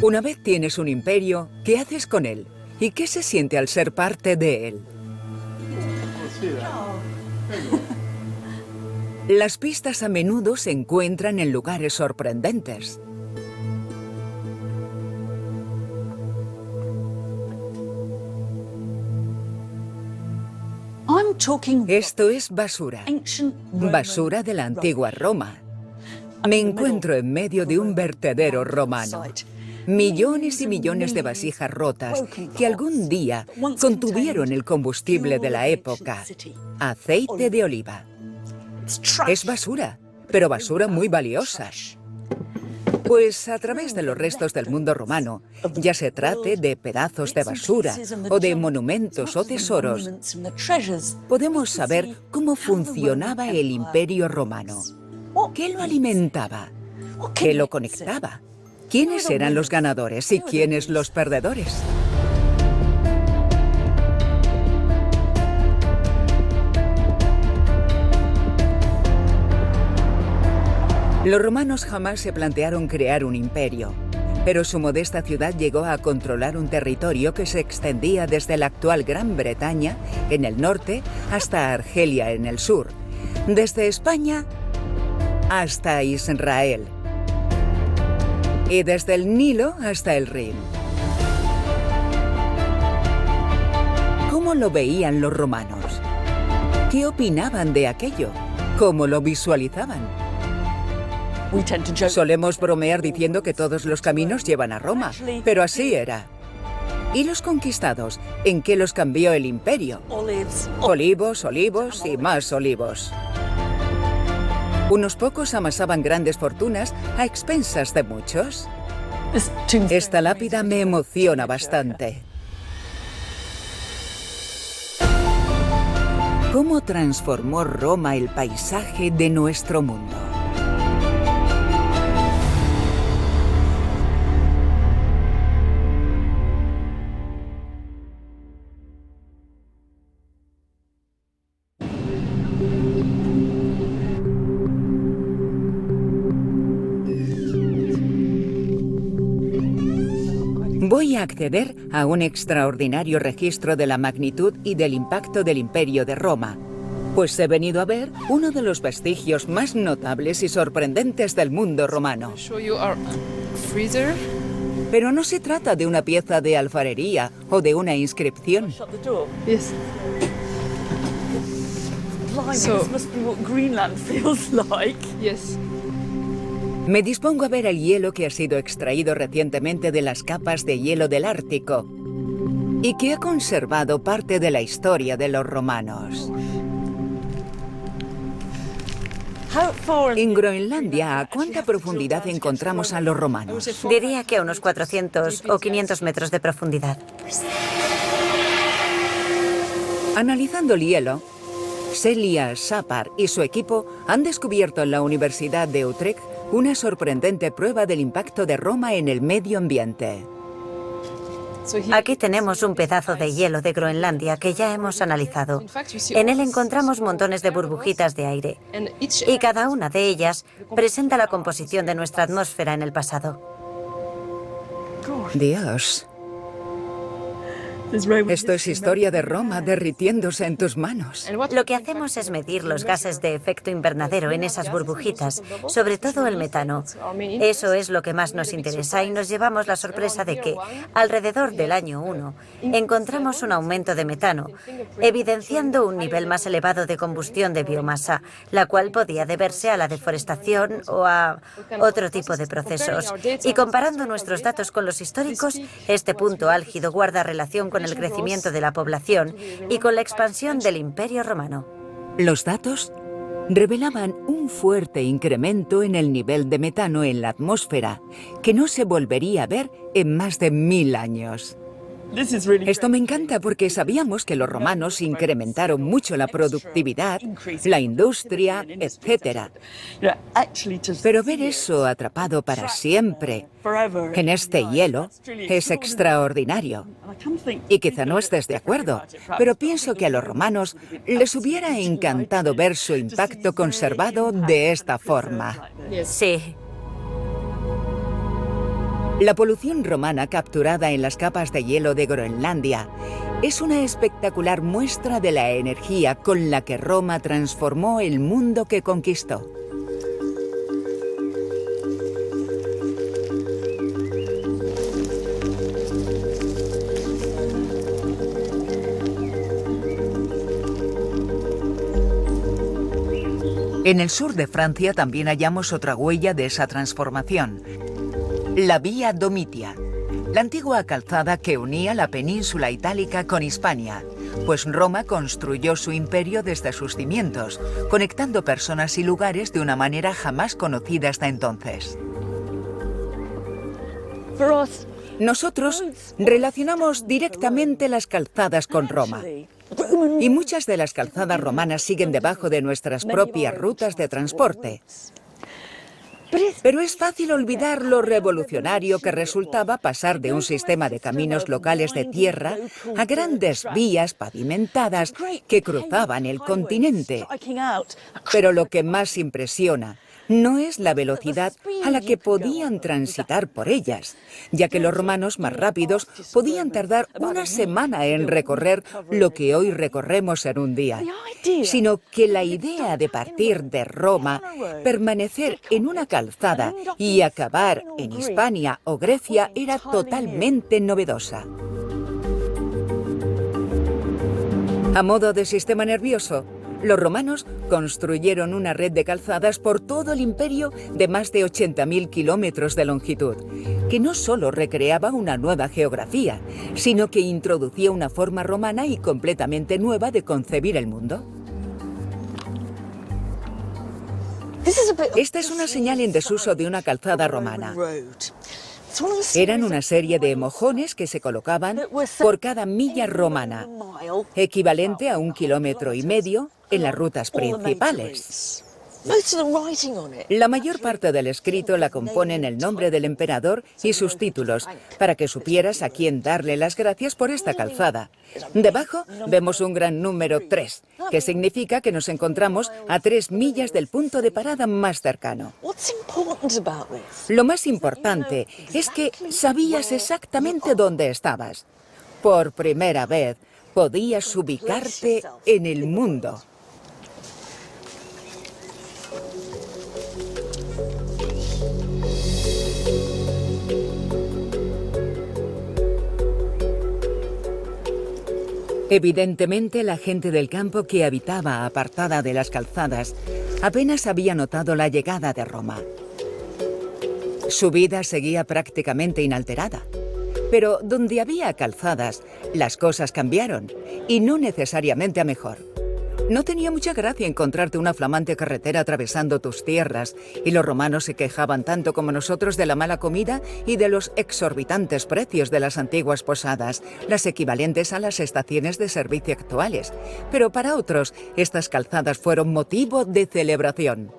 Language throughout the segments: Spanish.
Una vez tienes un imperio, ¿qué haces con él? ¿Y qué se siente al ser parte de él? Las pistas a menudo se encuentran en lugares sorprendentes. Esto es basura. Basura de la antigua Roma. Me encuentro en medio de un vertedero romano. Millones y millones de vasijas rotas que algún día contuvieron el combustible de la época, aceite de oliva. Es basura, pero basura muy valiosa. Pues a través de los restos del mundo romano, ya se trate de pedazos de basura o de monumentos o tesoros, podemos saber cómo funcionaba el Imperio Romano. ¿Qué lo alimentaba? ¿Qué lo conectaba? ¿Quiénes eran los ganadores y quiénes los perdedores? Los romanos jamás se plantearon crear un imperio, pero su modesta ciudad llegó a controlar un territorio que se extendía desde la actual Gran Bretaña, en el norte, hasta Argelia, en el sur, desde España hasta Israel, y desde el Nilo hasta el Rin. ¿Cómo lo veían los romanos? ¿Qué opinaban de aquello? ¿Cómo lo visualizaban? Solemos bromear diciendo que todos los caminos llevan a Roma, pero así era. ¿Y los conquistados? ¿En qué los cambió el imperio? Olivos, olivos y más olivos. Unos pocos amasaban grandes fortunas a expensas de muchos. Esta lápida me emociona bastante. ¿Cómo transformó Roma el paisaje de nuestro mundo? Voy a acceder a un extraordinario registro de la magnitud y del impacto del Imperio de Roma, pues he venido a ver uno de los vestigios más notables y sorprendentes del mundo romano. Pero no se trata de una pieza de alfarería o de una inscripción. Me dispongo a ver el hielo que ha sido extraído recientemente de las capas de hielo del Ártico y que ha conservado parte de la historia de los romanos. En Groenlandia, ¿a cuánta profundidad encontramos a los romanos? Diría que a unos 400 o 500 metros de profundidad. Analizando el hielo, Celia Sapar y su equipo han descubierto en la Universidad de Utrecht una sorprendente prueba del impacto de Roma en el medio ambiente. Aquí tenemos un pedazo de hielo de Groenlandia que ya hemos analizado. En él encontramos montones de burbujitas de aire y cada una de ellas presenta la composición de nuestra atmósfera en el pasado. Dios. Esto es historia de Roma derritiéndose en tus manos. Lo que hacemos es medir los gases de efecto invernadero en esas burbujitas, sobre todo el metano. Eso es lo que más nos interesa y nos llevamos la sorpresa de que, alrededor del año 1, encontramos un aumento de metano, evidenciando un nivel más elevado de combustión de biomasa, la cual podía deberse a la deforestación o a otro tipo de procesos. Y comparando nuestros datos con los históricos, este punto álgido guarda relación con el crecimiento de la población y con la expansión del Imperio Romano. Los datos revelaban un fuerte incremento en el nivel de metano en la atmósfera, que no se volvería a ver en más de 1000 años. Esto me encanta porque sabíamos que los romanos incrementaron mucho la productividad, la industria, etc. Pero ver eso atrapado para siempre en este hielo es extraordinario. Y quizá no estés de acuerdo, pero pienso que a los romanos les hubiera encantado ver su impacto conservado de esta forma. Sí. La polución romana capturada en las capas de hielo de Groenlandia es una espectacular muestra de la energía con la que Roma transformó el mundo que conquistó. En el sur de Francia también hallamos otra huella de esa transformación, la Vía Domitia, la antigua calzada que unía la península itálica con Hispania, pues Roma construyó su imperio desde sus cimientos, conectando personas y lugares de una manera jamás conocida hasta entonces. Nosotros relacionamos directamente las calzadas con Roma. Y muchas de las calzadas romanas siguen debajo de nuestras propias rutas de transporte. Pero es fácil olvidar lo revolucionario que resultaba pasar de un sistema de caminos locales de tierra a grandes vías pavimentadas que cruzaban el continente. Pero lo que más impresiona no es la velocidad a la que podían transitar por ellas, ya que los romanos más rápidos podían tardar una semana en recorrer lo que hoy recorremos en un día, sino que la idea de partir de Roma, permanecer en una calzada y acabar en Hispania o Grecia era totalmente novedosa. A modo de sistema nervioso, los romanos construyeron una red de calzadas por todo el imperio de más de 80.000 kilómetros de longitud, que no solo recreaba una nueva geografía, sino que introducía una forma romana y completamente nueva de concebir el mundo. Esta es una señal en desuso de una calzada romana. Eran una serie de mojones que se colocaban por cada milla romana, equivalente a 1,5 kilómetros en las rutas principales. La mayor parte del escrito la componen el nombre del emperador y sus títulos, para que supieras a quién darle las gracias por esta calzada. Debajo vemos un gran número 3, que significa que nos encontramos a 3 millas del punto de parada más cercano. Lo más importante es que sabías exactamente dónde estabas. Por primera vez podías ubicarte en el mundo. Evidentemente, la gente del campo que habitaba apartada de las calzadas apenas había notado la llegada de Roma. Su vida seguía prácticamente inalterada. Pero donde había calzadas, las cosas cambiaron, y no necesariamente a mejor. No tenía mucha gracia encontrarte una flamante carretera atravesando tus tierras, y los romanos se quejaban tanto como nosotros de la mala comida y de los exorbitantes precios de las antiguas posadas, las equivalentes a las estaciones de servicio actuales. Pero para otros, estas calzadas fueron motivo de celebración.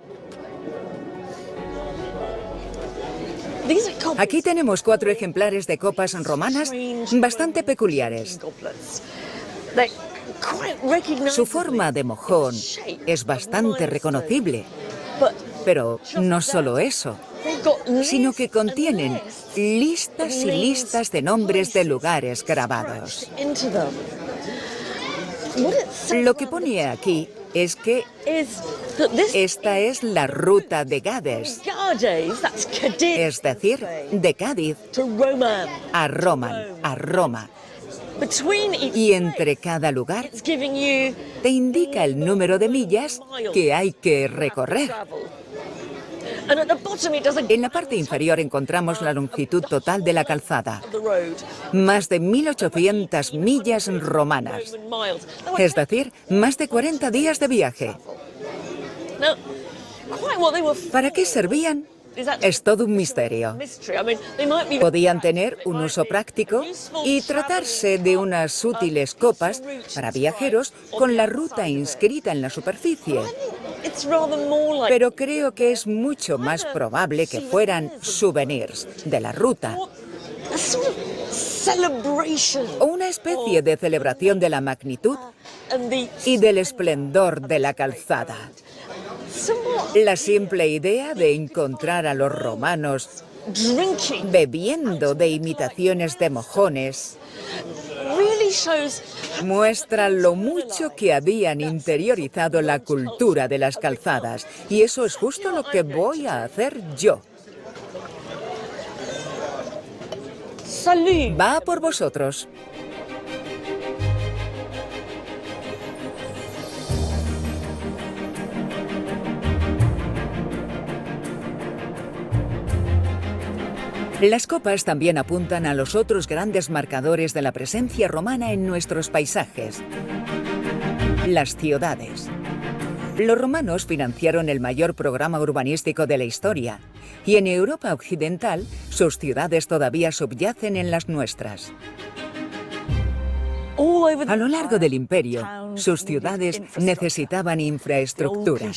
Aquí tenemos 4 ejemplares de copas romanas bastante peculiares. Su forma de mojón es bastante reconocible, pero no solo eso, sino que contienen listas y listas de nombres de lugares grabados. Lo que pone aquí es que esta es la ruta de Gades, es decir, de Cádiz a Roma. Y entre cada lugar te indica el número de millas que hay que recorrer. En la parte inferior encontramos la longitud total de la calzada, más de 1.800 millas romanas, es decir, más de 40 días de viaje. ¿Para qué servían? Es todo un misterio. Podían tener un uso práctico y tratarse de unas útiles copas para viajeros con la ruta inscrita en la superficie. Pero creo que es mucho más probable que fueran souvenirs de la ruta. O una especie de celebración de la magnitud y del esplendor de la calzada. La simple idea de encontrar a los romanos bebiendo de imitaciones de mojones, muestra lo mucho que habían interiorizado la cultura de las calzadas. Y eso es justo lo que voy a hacer yo. Va por vosotros. Las copas también apuntan a los otros grandes marcadores de la presencia romana en nuestros paisajes: las ciudades. Los romanos financiaron el mayor programa urbanístico de la historia, y en Europa occidental sus ciudades todavía subyacen en las nuestras. A lo largo del imperio, sus ciudades necesitaban infraestructura.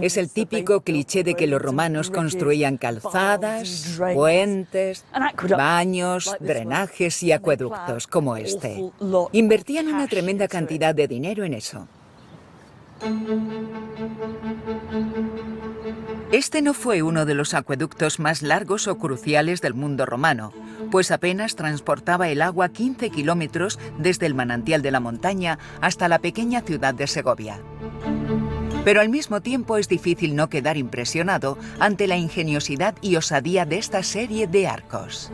Es el típico cliché de que los romanos construían calzadas, puentes, baños, drenajes y acueductos como este. Invertían una tremenda cantidad de dinero en eso. Este no fue uno de los acueductos más largos o cruciales del mundo romano, pues apenas transportaba el agua 15 kilómetros desde el manantial de la montaña hasta la pequeña ciudad de Segovia. Pero al mismo tiempo es difícil no quedar impresionado ante la ingeniosidad y osadía de esta serie de arcos.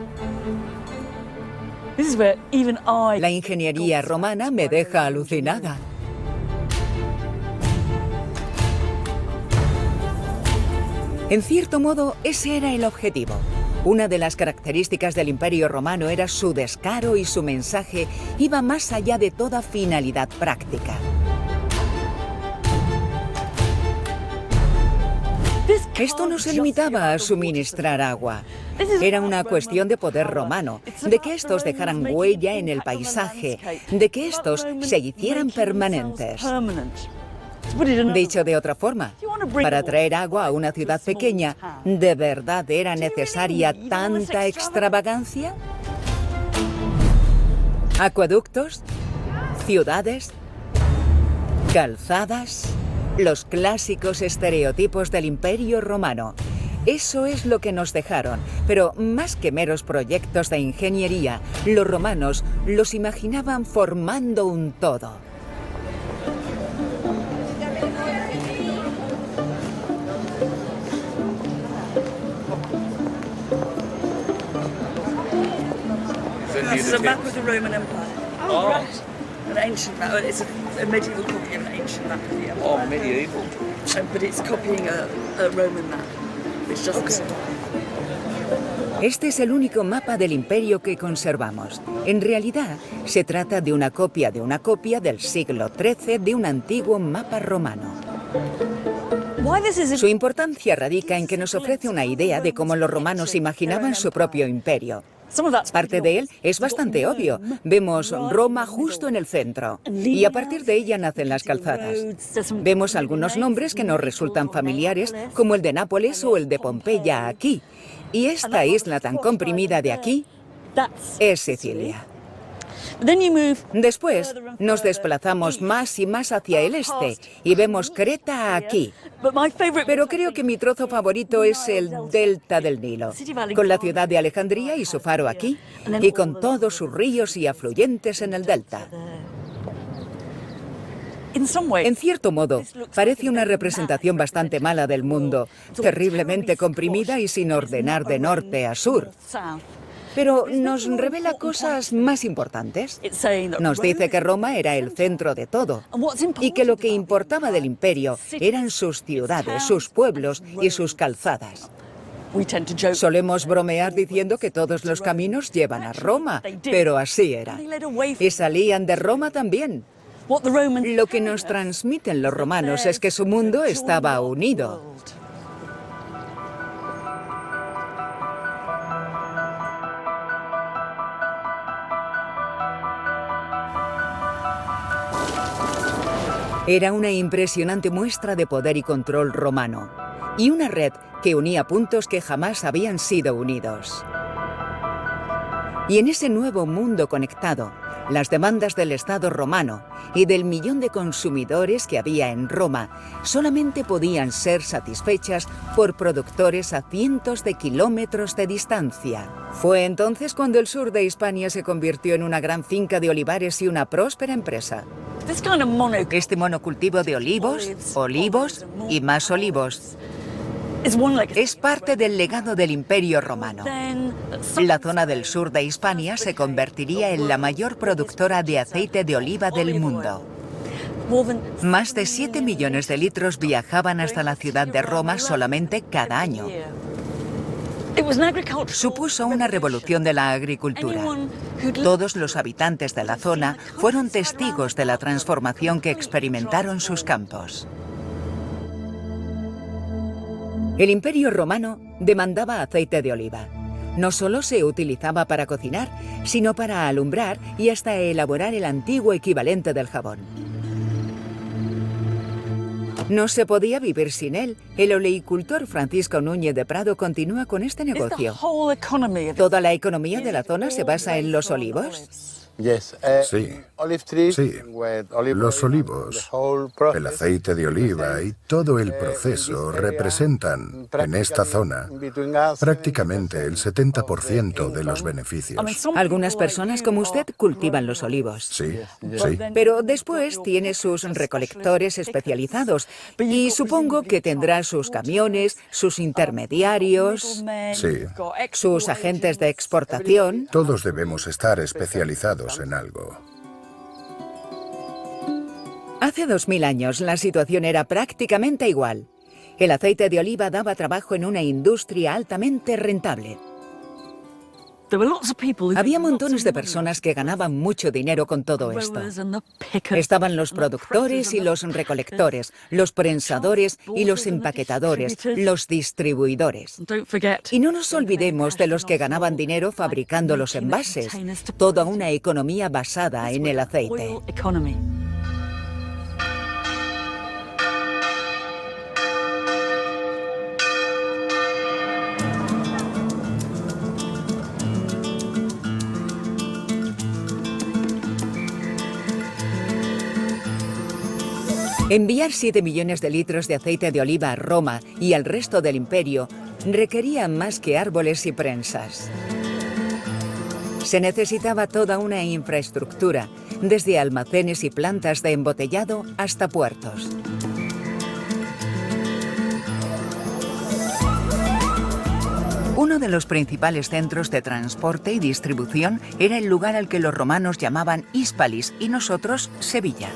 La ingeniería romana me deja alucinada. En cierto modo, ese era el objetivo. Una de las características del Imperio Romano era su descaro, y su mensaje iba más allá de toda finalidad práctica. Esto no se limitaba a suministrar agua. Era una cuestión de poder romano, de que estos dejaran huella en el paisaje, de que estos se hicieran permanentes. Dicho de otra forma, para traer agua a una ciudad pequeña, ¿de verdad era necesaria tanta extravagancia? ¿Acueductos? ¿Ciudades? ¿Calzadas? Los clásicos estereotipos del Imperio Romano. Eso es lo que nos dejaron, pero más que meros proyectos de ingeniería, los romanos los imaginaban formando un todo. This is a map of the Roman Empire. Oh, right. An ancient map. It's a medieval copy of an ancient map of the empire. Oh, medieval. But it's copying a Roman map, which doesn't stop. Este es el único mapa del imperio que conservamos. En realidad, se trata de una copia del siglo XIII de un antiguo mapa romano. Su importancia radica en que nos ofrece una idea de cómo los romanos imaginaban su propio imperio. Parte de él es bastante obvio. Vemos Roma justo en el centro, y a partir de ella nacen las calzadas. Vemos algunos nombres que nos resultan familiares, como el de Nápoles o el de Pompeya aquí. Y esta isla tan comprimida de aquí es Sicilia. Después nos desplazamos más y más hacia el este y vemos Creta aquí. Pero creo que mi trozo favorito es el delta del Nilo, con la ciudad de Alejandría y su faro aquí, y con todos sus ríos y afluentes en el delta. En cierto modo, parece una representación bastante mala del mundo, terriblemente comprimida y sin ordenar de norte a sur. Pero nos revela cosas más importantes. Nos dice que Roma era el centro de todo y que lo que importaba del imperio eran sus ciudades, sus pueblos y sus calzadas. Solemos bromear diciendo que todos los caminos llevan a Roma, pero así era. Y salían de Roma también. Lo que nos transmiten los romanos es que su mundo estaba unido. Era una impresionante muestra de poder y control romano, y una red que unía puntos que jamás habían sido unidos. Y en ese nuevo mundo conectado, las demandas del Estado romano y del millón de consumidores que había en Roma solamente podían ser satisfechas por productores a cientos de kilómetros de distancia. Fue entonces cuando el sur de Hispania se convirtió en una gran finca de olivares y una próspera empresa. Este monocultivo de olivos, olivos y más olivos es parte del legado del Imperio Romano. La zona del sur de Hispania se convertiría en la mayor productora de aceite de oliva del mundo. Más de 7 millones de litros viajaban hasta la ciudad de Roma solamente cada año. Supuso una revolución de la agricultura. Todos los habitantes de la zona fueron testigos de la transformación que experimentaron sus campos. El Imperio Romano demandaba aceite de oliva. No solo se utilizaba para cocinar, sino para alumbrar y hasta elaborar el antiguo equivalente del jabón. No se podía vivir sin él. El oleicultor Francisco Núñez de Prado continúa con este negocio. ¿Toda la economía de la zona se basa en los olivos? Sí, los olivos, el aceite de oliva y todo el proceso representan, en esta zona, prácticamente el 70% de los beneficios. Algunas personas como usted cultivan los olivos. Sí. Pero después tiene sus recolectores especializados y supongo que tendrá sus camiones, sus intermediarios, Sí. sus agentes de exportación. Todos debemos estar especializados en algo. Hace 2000 años la situación era prácticamente igual. El aceite de oliva daba trabajo en una industria altamente rentable. Había montones de personas que ganaban mucho dinero con todo esto. Estaban los productores y los recolectores, los prensadores y los empaquetadores, los distribuidores. Y no nos olvidemos de los que ganaban dinero fabricando los envases, toda una economía basada en el aceite. Enviar 7 millones de litros de aceite de oliva a Roma y al resto del imperio requería más que árboles y prensas. Se necesitaba toda una infraestructura, desde almacenes y plantas de embotellado hasta puertos. Uno de los principales centros de transporte y distribución era el lugar al que los romanos llamaban Hispalis y nosotros Sevilla.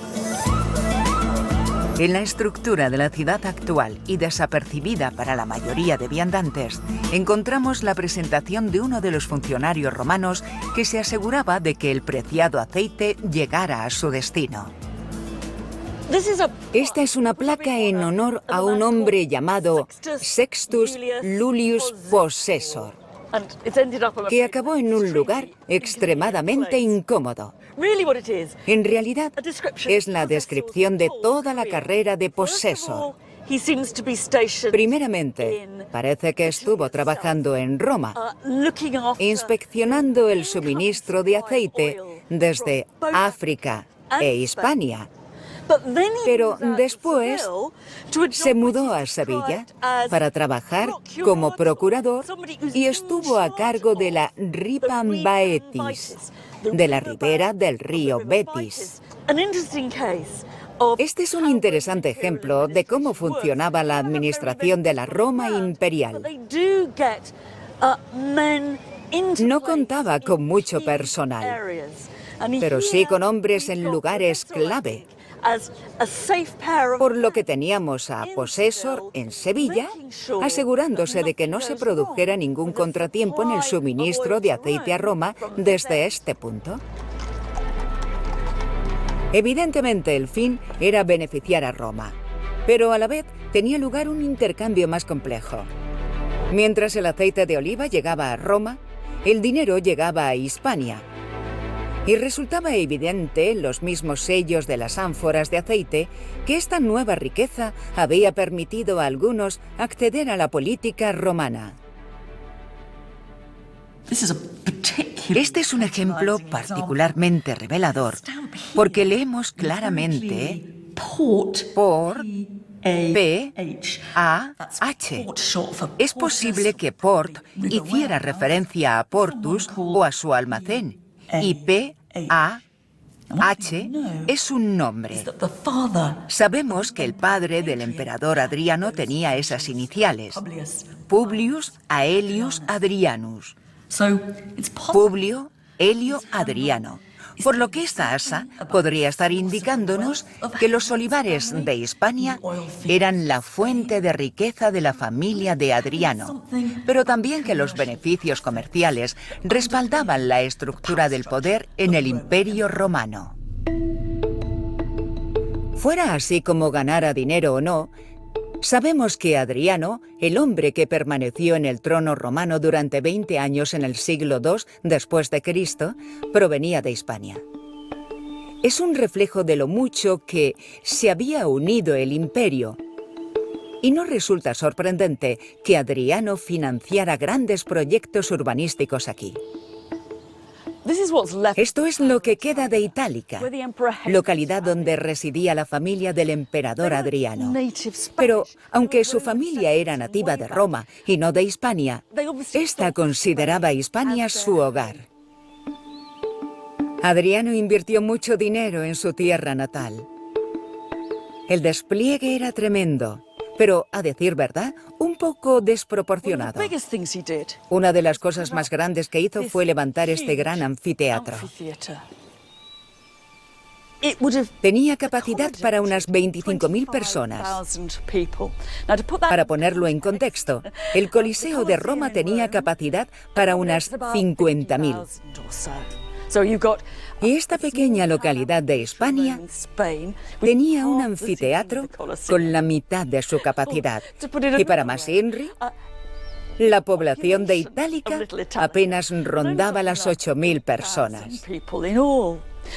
En la estructura de la ciudad actual y desapercibida para la mayoría de viandantes, encontramos la presentación de uno de los funcionarios romanos que se aseguraba de que el preciado aceite llegara a su destino. Esta es una placa en honor a un hombre llamado Sextus Iulius Possessor, que acabó en un lugar extremadamente incómodo. En realidad, es la descripción de toda la carrera de Possessor. Primeramente, parece que estuvo trabajando en Roma, inspeccionando el suministro de aceite desde África e Hispania. Pero después se mudó a Sevilla para trabajar como procurador y estuvo a cargo de la Ripam Baetis, de la ribera del río Betis. Este es un interesante ejemplo de cómo funcionaba la administración de la Roma imperial. No contaba con mucho personal, pero sí con hombres en lugares clave. Por lo que teníamos a Possessor en Sevilla, asegurándose de que no se produjera ningún contratiempo en el suministro de aceite a Roma desde este punto. Evidentemente, el fin era beneficiar a Roma, pero a la vez tenía lugar un intercambio más complejo. Mientras el aceite de oliva llegaba a Roma, el dinero llegaba a Hispania. Y resultaba evidente en los mismos sellos de las ánforas de aceite que esta nueva riqueza había permitido a algunos acceder a la política romana. Este es un ejemplo particularmente revelador porque leemos claramente por P-A-H. Es posible que port hiciera referencia a Portus o a su almacén, y P-A-H es un nombre. Sabemos que el padre del emperador Adriano tenía esas iniciales: Publius Aelius Adrianus. Publio, Helio, Adriano. Por lo que esta asa podría estar indicándonos que los olivares de Hispania eran la fuente de riqueza de la familia de Adriano, pero también que los beneficios comerciales respaldaban la estructura del poder en el Imperio Romano. Fuera así como ganara dinero o no, sabemos que Adriano, el hombre que permaneció en el trono romano durante 20 años en el siglo II después de Cristo, provenía de Hispania. Es un reflejo de lo mucho que se había unido el imperio. Y no resulta sorprendente que Adriano financiara grandes proyectos urbanísticos aquí. Esto es lo que queda de Itálica, localidad donde residía la familia del emperador Adriano. Pero, aunque su familia era nativa de Roma y no de Hispania, esta consideraba Hispania su hogar. Adriano invirtió mucho dinero en su tierra natal. El despliegue era tremendo, pero, a decir verdad, un poco desproporcionado. Una de las cosas más grandes que hizo fue levantar este gran anfiteatro. Tenía capacidad para unas 25.000 personas. Para ponerlo en contexto, el Coliseo de Roma tenía capacidad para unas 50.000. Y esta pequeña localidad de Hispania tenía un anfiteatro con la mitad de su capacidad. Y para más INRI, la población de Itálica apenas rondaba las 8.000 personas.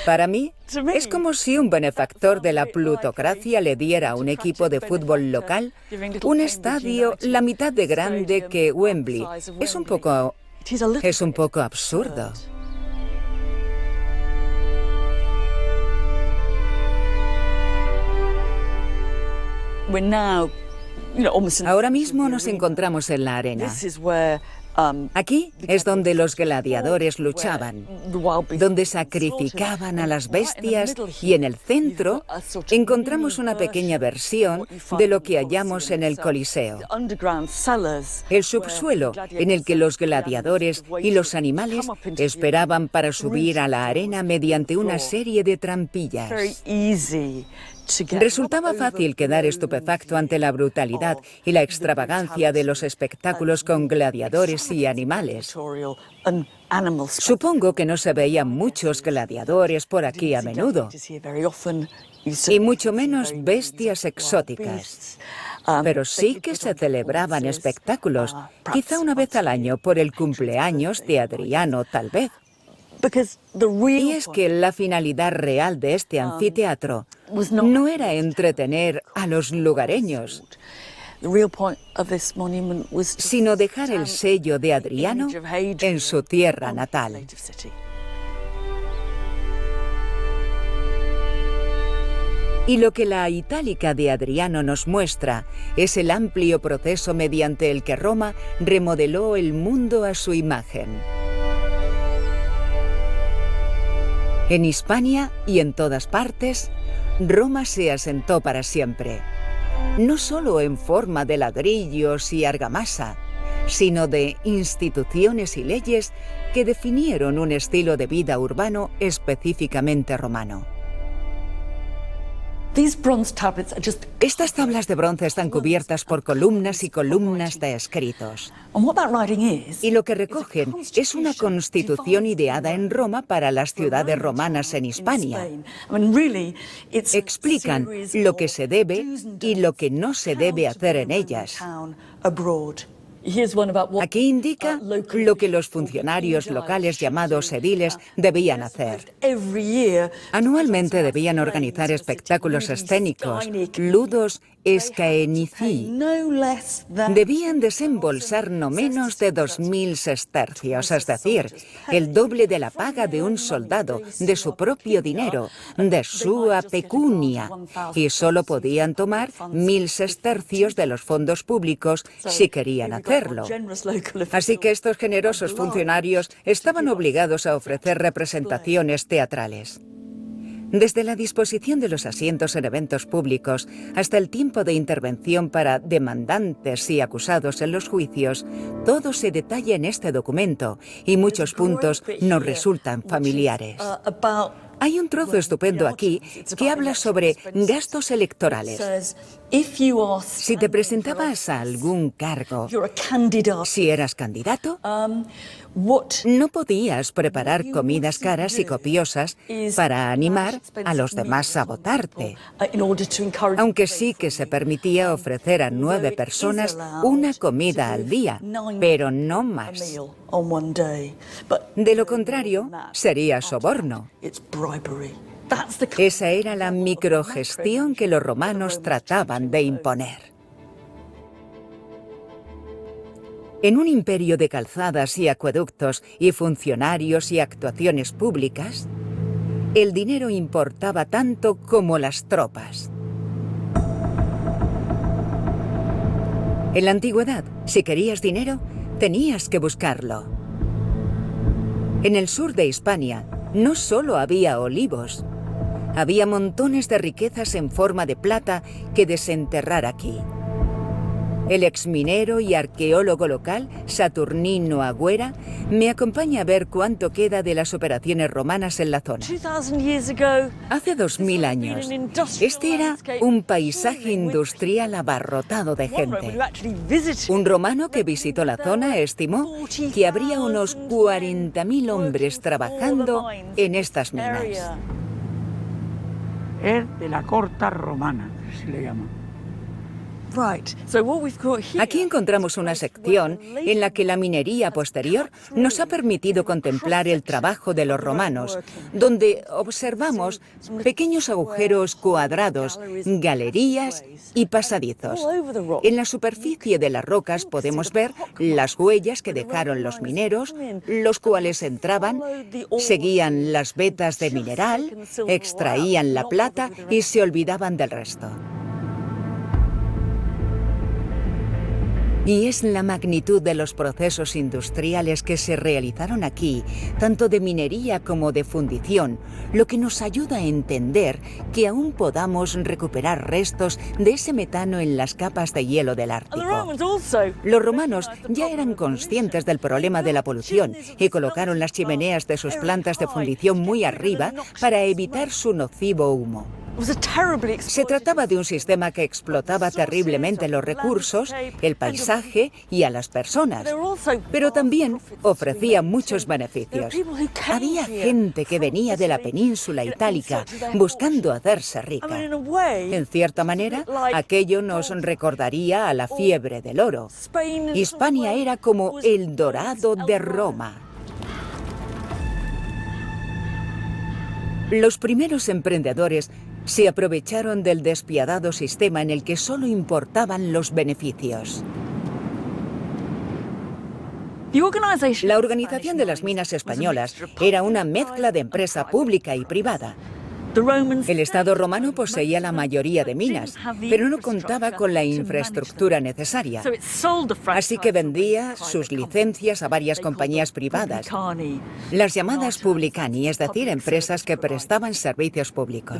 Para mí, es como si un benefactor de la plutocracia le diera a un equipo de fútbol local un estadio la mitad de grande que Wembley. Es un poco absurdo. Ahora mismo nos encontramos en la arena. Aquí es donde los gladiadores luchaban, donde sacrificaban a las bestias, y en el centro encontramos una pequeña versión de lo que hallamos en el Coliseo. El subsuelo en el que los gladiadores y los animales esperaban para subir a la arena mediante una serie de trampillas. Resultaba fácil quedar estupefacto ante la brutalidad y la extravagancia de los espectáculos con gladiadores y animales. Supongo que no se veían muchos gladiadores por aquí a menudo, y mucho menos bestias exóticas. Pero sí que se celebraban espectáculos, quizá una vez al año por el cumpleaños de Adriano, tal vez. Y es que la finalidad real de este anfiteatro no era entretener a los lugareños, sino dejar el sello de Adriano en su tierra natal. Y lo que la Itálica de Adriano nos muestra es el amplio proceso mediante el que Roma remodeló el mundo a su imagen. En Hispania y en todas partes, Roma se asentó para siempre, no solo en forma de ladrillos y argamasa, sino de instituciones y leyes que definieron un estilo de vida urbano específicamente romano. Estas tablas de bronce están cubiertas por columnas y columnas de escritos. Y lo que recogen es una constitución ideada en Roma para las ciudades romanas en Hispania. Explican lo que se debe y lo que no se debe hacer en ellas. Aquí indica lo que los funcionarios locales llamados ediles debían hacer. Anualmente debían organizar espectáculos escénicos, ludos escaenici. Debían desembolsar no menos de 2.000 sestercios, es decir, el doble de la paga de un soldado, de su propio dinero, de su pecunia, y solo podían tomar 1.000 sestercios de los fondos públicos si querían hacerlo. Así que estos generosos funcionarios estaban obligados a ofrecer representaciones teatrales. Desde la disposición de los asientos en eventos públicos hasta el tiempo de intervención para demandantes y acusados en los juicios, todo se detalla en este documento y muchos puntos nos resultan familiares. Hay un trozo estupendo aquí que habla sobre gastos electorales. Si te presentabas a algún cargo, si eras candidato, no podías preparar comidas caras y copiosas para animar a los demás a votarte, aunque sí que se permitía ofrecer a 9 personas una comida al día, pero no más. De lo contrario, sería soborno. Esa era la microgestión que los romanos trataban de imponer. En un imperio de calzadas y acueductos y funcionarios y actuaciones públicas, el dinero importaba tanto como las tropas. En la antigüedad, si querías dinero, tenías que buscarlo. En el sur de Hispania, no solo había olivos, había montones de riquezas en forma de plata que desenterrar aquí. El exminero y arqueólogo local, Saturnino Agüera, me acompaña a ver cuánto queda de las operaciones romanas en la zona. Hace 2000 años, este era un paisaje industrial abarrotado de gente. Un romano que visitó la zona estimó que habría unos 40.000 hombres trabajando en estas minas. Es de la corta romana, se le llama. Aquí encontramos una sección en la que la minería posterior nos ha permitido contemplar el trabajo de los romanos, donde observamos pequeños agujeros cuadrados, galerías y pasadizos. En la superficie de las rocas podemos ver las huellas que dejaron los mineros, los cuales entraban, seguían las vetas de mineral, extraían la plata y se olvidaban del resto. Y es la magnitud de los procesos industriales que se realizaron aquí, tanto de minería como de fundición, lo que nos ayuda a entender que aún podamos recuperar restos de ese metano en las capas de hielo del Ártico. Los romanos ya eran conscientes del problema de la polución y colocaron las chimeneas de sus plantas de fundición muy arriba para evitar su nocivo humo. Se trataba de un sistema que explotaba terriblemente los recursos, el paisaje y a las personas, pero también ofrecía muchos beneficios. Había gente que venía de la península itálica buscando hacerse rica. En cierta manera, aquello nos recordaría a la fiebre del oro. Hispania era como el dorado de Roma. Los primeros emprendedores se aprovecharon del despiadado sistema en el que solo importaban los beneficios. La organización de las minas españolas era una mezcla de empresa pública y privada. El Estado romano poseía la mayoría de minas, pero no contaba con la infraestructura necesaria. Así que vendía sus licencias a varias compañías privadas, las llamadas publicani, es decir, empresas que prestaban servicios públicos.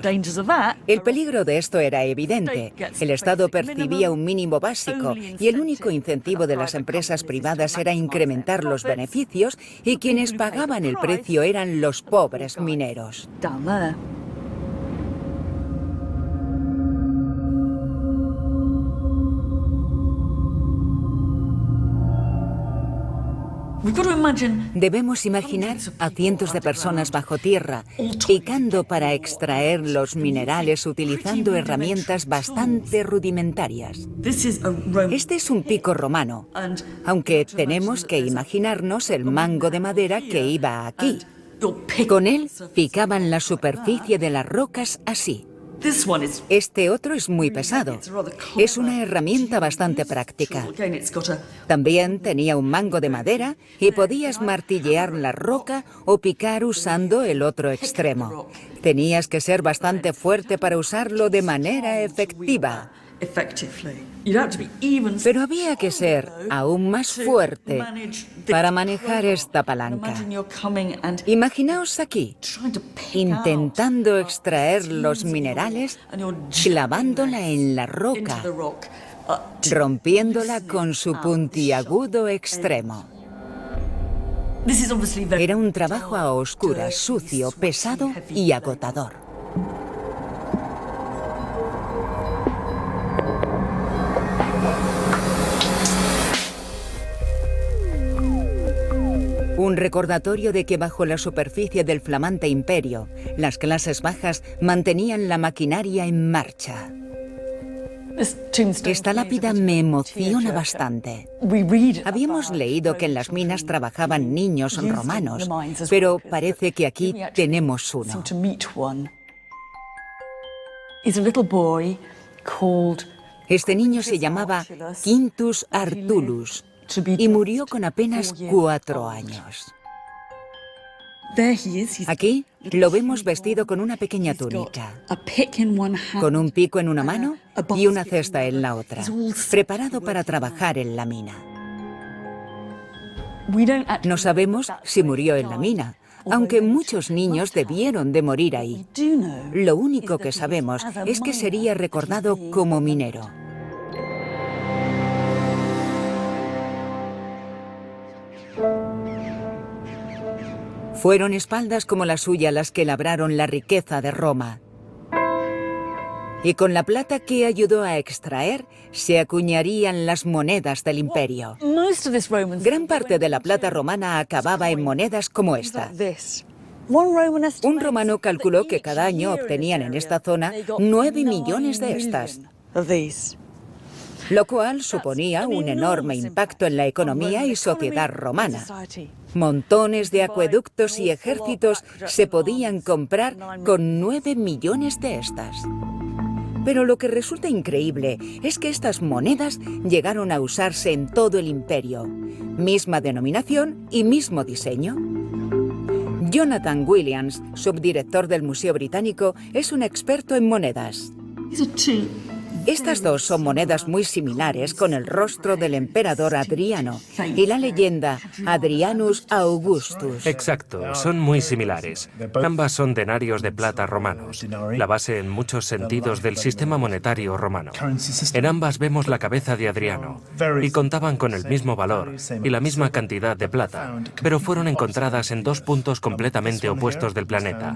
El peligro de esto era evidente. El Estado percibía un mínimo básico y el único incentivo de las empresas privadas era incrementar los beneficios, y quienes pagaban el precio eran los pobres mineros. Debemos imaginar a cientos de personas bajo tierra, picando para extraer los minerales utilizando herramientas bastante rudimentarias. Este es un pico romano, aunque tenemos que imaginarnos el mango de madera que iba aquí. Con él picaban la superficie de las rocas así. Este otro es muy pesado. Es una herramienta bastante práctica. También tenía un mango de madera y podías martillear la roca o picar usando el otro extremo. Tenías que ser bastante fuerte para usarlo de manera efectiva. Pero había que ser aún más fuerte para manejar esta palanca. Imaginaos aquí, intentando extraer los minerales, clavándola en la roca, rompiéndola con su puntiagudo extremo. Era un trabajo a oscuras, sucio, pesado y agotador. Un recordatorio de que bajo la superficie del flamante imperio, las clases bajas mantenían la maquinaria en marcha. Esta lápida me emociona bastante. Habíamos leído que en las minas trabajaban niños romanos, pero parece que aquí tenemos uno. Este niño se llamaba Quintus Artulus y murió con apenas 4 años. Aquí lo vemos vestido con una pequeña túnica, con un pico en una mano y una cesta en la otra, preparado para trabajar en la mina. No sabemos si murió en la mina, aunque muchos niños debieron de morir ahí. Lo único que sabemos es que sería recordado como minero. Fueron espaldas como la suya las que labraron la riqueza de Roma. Y con la plata que ayudó a extraer, se acuñarían las monedas del imperio. Gran parte de la plata romana acababa en monedas como esta. Un romano calculó que cada año obtenían en esta zona 9 millones de estas, lo cual suponía un enorme impacto en la economía y sociedad romana. Montones de acueductos y ejércitos se podían comprar con 9 millones de estas. Pero lo que resulta increíble es que estas monedas llegaron a usarse en todo el imperio. Misma denominación y mismo diseño. Jonathan Williams, subdirector del Museo Británico, es un experto en monedas. Estas dos son monedas muy similares con el rostro del emperador Adriano y la leyenda Adrianus Augustus. Exacto, son muy similares. Ambas son denarios de plata romanos, la base en muchos sentidos del sistema monetario romano. En ambas vemos la cabeza de Adriano y contaban con el mismo valor y la misma cantidad de plata, pero fueron encontradas en 2 puntos completamente opuestos del planeta.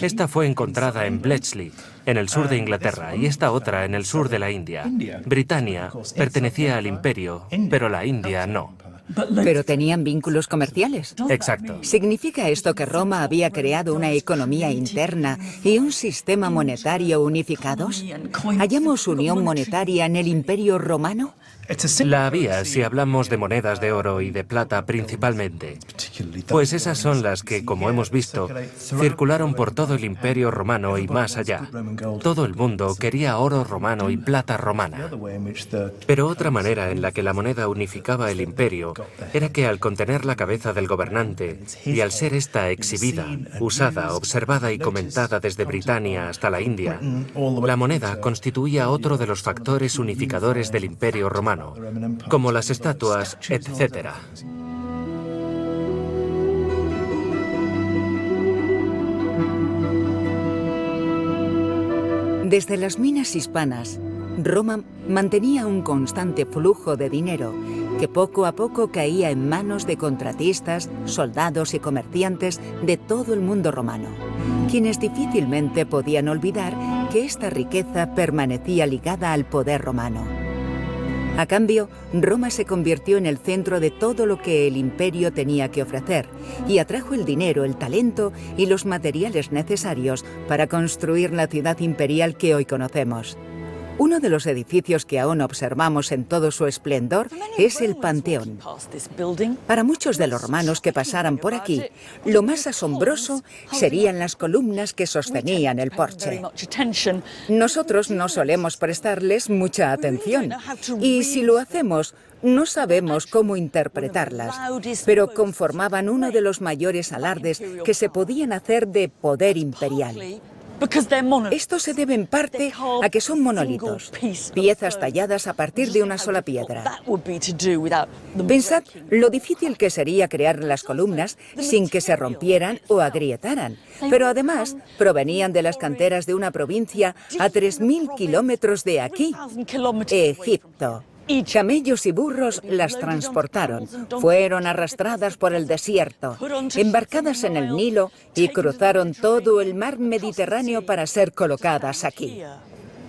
Esta fue encontrada en Bletchley, en el sur de Inglaterra, y esta otra en el sur de la India. Britania pertenecía al imperio, pero la India no. ¿Pero tenían vínculos comerciales? Exacto. ¿Significa esto que Roma había creado una economía interna y un sistema monetario unificados? ¿Hallamos unión monetaria en el Imperio Romano? La había si hablamos de monedas de oro y de plata principalmente, pues esas son las que, como hemos visto, circularon por todo el Imperio Romano y más allá. Todo el mundo quería oro romano y plata romana. Pero otra manera en la que la moneda unificaba el imperio era que al contener la cabeza del gobernante y al ser esta exhibida, usada, observada y comentada desde Britania hasta la India, la moneda constituía otro de los factores unificadores del Imperio Romano, como las estatuas, etc. Desde las minas hispanas, Roma mantenía un constante flujo de dinero que poco a poco caía en manos de contratistas, soldados y comerciantes de todo el mundo romano, quienes difícilmente podían olvidar que esta riqueza permanecía ligada al poder romano. A cambio, Roma se convirtió en el centro de todo lo que el imperio tenía que ofrecer y atrajo el dinero, el talento y los materiales necesarios para construir la ciudad imperial que hoy conocemos. Uno de los edificios que aún observamos en todo su esplendor es el Panteón. Para muchos de los romanos que pasaran por aquí, lo más asombroso serían las columnas que sostenían el porche. Nosotros no solemos prestarles mucha atención, y si lo hacemos, no sabemos cómo interpretarlas, pero conformaban uno de los mayores alardes que se podían hacer de poder imperial. Esto se debe en parte a que son monolitos, piezas talladas a partir de una sola piedra. Pensad lo difícil que sería crear las columnas sin que se rompieran o agrietaran, pero además provenían de las canteras de una provincia a 3.000 kilómetros de aquí, Egipto. Camellos y burros las transportaron, fueron arrastradas por el desierto, embarcadas en el Nilo y cruzaron todo el mar Mediterráneo para ser colocadas aquí.